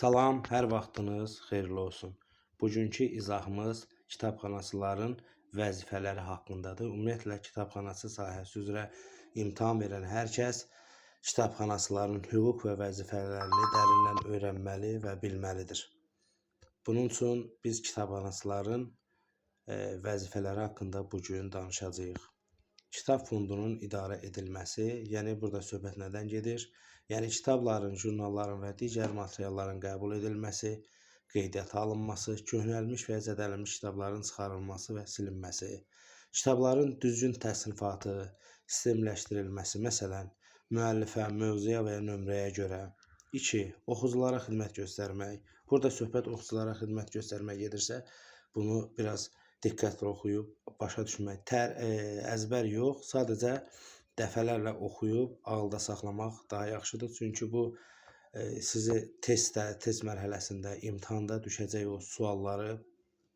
Salam, hər vaxtınız xeyirli olsun. Bugünkü izahımız kitabxanaçıların vəzifələri haqqındadır. Ümumiyyətlə, kitabxanaçı sahəsi üzrə imtahan verən hər kəs kitabxanaçıların hüquq və vəzifələrini dərindən öyrənməli və bilməlidir. Bunun üçün biz kitabxanaçıların vəzifələri haqqında bugün danışacağıq. Kitab fondunun idarə edilməsi, yəni burada söhbət nədən gedir? Yəni kitabların, jurnalların və digər materialların qəbul edilməsi, qeydiyyata alınması, köhnəlmiş və zədələnmiş kitabların çıxarılması və silinməsi, kitabların düzgün təsnifatı, sistemləşdirilməsi, məsələn, müəllifə, mövzuya və ya nömrəyə görə. 2. Oxuculara xidmət göstərmək. Burada söhbət oxuculara xidmət göstərmək gedirsə, bunu biraz diqqətlə oxuyub başa düşmək, əzbər yox, sadəcə dəfələrlə oxuyub ağılda saxlamaq daha yaxşıdır. Çünki bu sizi test mərhələsində, imtahanda düşəcək o sualları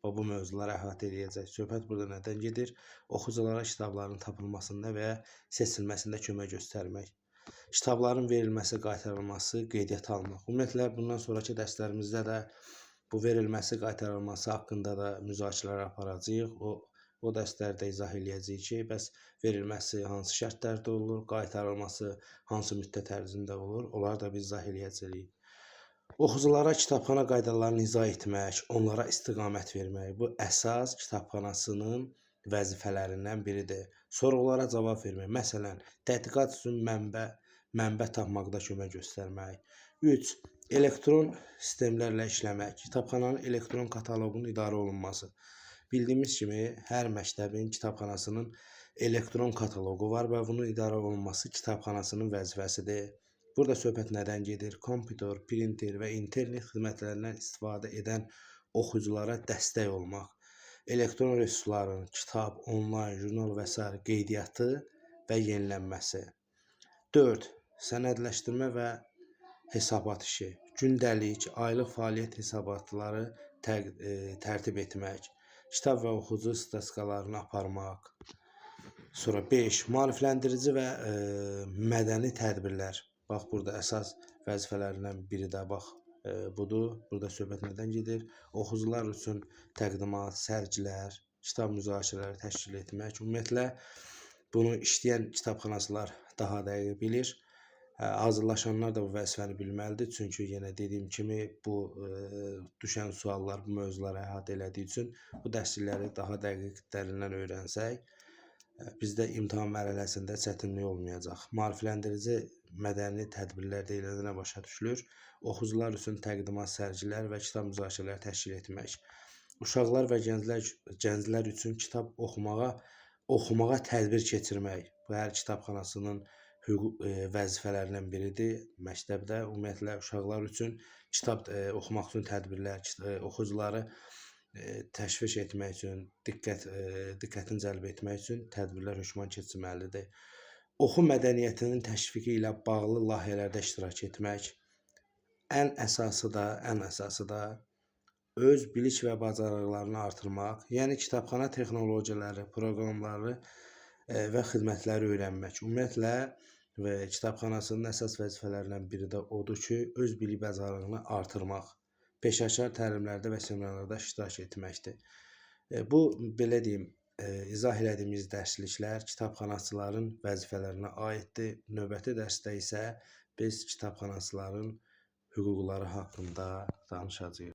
və bu mövzuları əhatə edəcək. Söhbət burada nədən gedir? Oxuculara kitabların tapılmasında və ya seçilməsində kömək göstərmək. Kitabların verilməsi, qaytarılması, qeydiyyata almaq. Ümumiyyətlə, bundan sonraki dərslərimizdə də bu verilməsi, qaytarılması haqqında da müzakirələr aparacağıq. O dərslərdə izah eləyəcəyik ki, bəs verilməsi hansı şərtlərdə olur, qaytarılması hansı müddət ərzində olur, onları da biz izah eləyəcəyik. Oxuculara kitabxana qaydalarını izah etmək, onlara istiqamət vermək, bu əsas kitabxanasının vəzifələrindən biridir. Sorğulara cavab vermək, məsələn, tədqiqat üçün mənbə tapmaqda kömək göstərmək. 3. Elektron sistemlərlə işləmək, kitabxananın elektron kataloqunun idarə olunması. Bildiyimiz kimi, hər məktəbin, kitabxanasının elektron kataloqu var və bunun idarə olunması kitabxanasının vəzifəsidir. Burada söhbət nədən gedir? Kompüter, printer və internet xidmətlərindən istifadə edən oxuculara dəstək olmaq, elektron resursların, kitab, onlayn, jurnal və s. qeydiyyatı və yenilənməsi. 4. Sənədləşdirmə və hesabat işi, gündəlik, aylıq fəaliyyət hesabatları tərtib etmək, kitab və oxucu statistikalarını aparmaq. Sonra 5. Maarifləndirici və mədəni tədbirlər. Bax, burada əsas vəzifələrindən biri də budur. Burada söhbət nədən gedir? Oxucular üçün təqdimat, sərgilər, kitab müzakirələri təşkil etmək. Ümumiyyətlə, bunu işləyən kitabxanaçılar daha dəqiq bilir. Hazırlaşanlar da bu vəzifəni bilməlidir. Çünki yenə dediyim kimi, bu düşən suallar bu mövzuları əhatə elədiyi üçün bu dərslikləri daha dəqiq dərindən öyrənsək, bizdə imtahan mərhələsində çətinlik olmayacaq. Maarifləndirici mədəni tədbirlər deyiləndə nə başa düşülür? Oxucular üçün təqdimat, sərgilər və kitab müzakirələri təşkil etmək. Uşaqlar və gənclər üçün kitab oxumağa tədbir keçirmək. Bu, hər kitabxanasının vəzifələrindən biridir. Məktəbdə ümumiyyətlə uşaqlar üçün kitab oxumaq üçün tədbirlər, oxucuları təşviş etmək üçün, diqqətini cəlb etmək üçün tədbirlər hökmən keçirməlidir. Oxu mədəniyyətinin təşviqi ilə bağlı layihələrdə iştirak etmək. Ən əsası da öz bilik və bacarıqlarını artırmaq, yəni kitabxana texnologiyaları, proqramları və xidmətləri öyrənmək. Ümumiyyətlə, kitabxanasının əsas vəzifələrindən biri də odur ki, öz bilik bacarığını artırmaq, peşəkar təlimlərdə və seminarlarda iştirak etməkdir. Bu, belə deyim, izah elədiyimiz dərsliklər kitabxanaçıların vəzifələrinə aiddir. Növbəti dərsdə isə biz kitabxanaçıların hüquqları haqqında danışacağıq.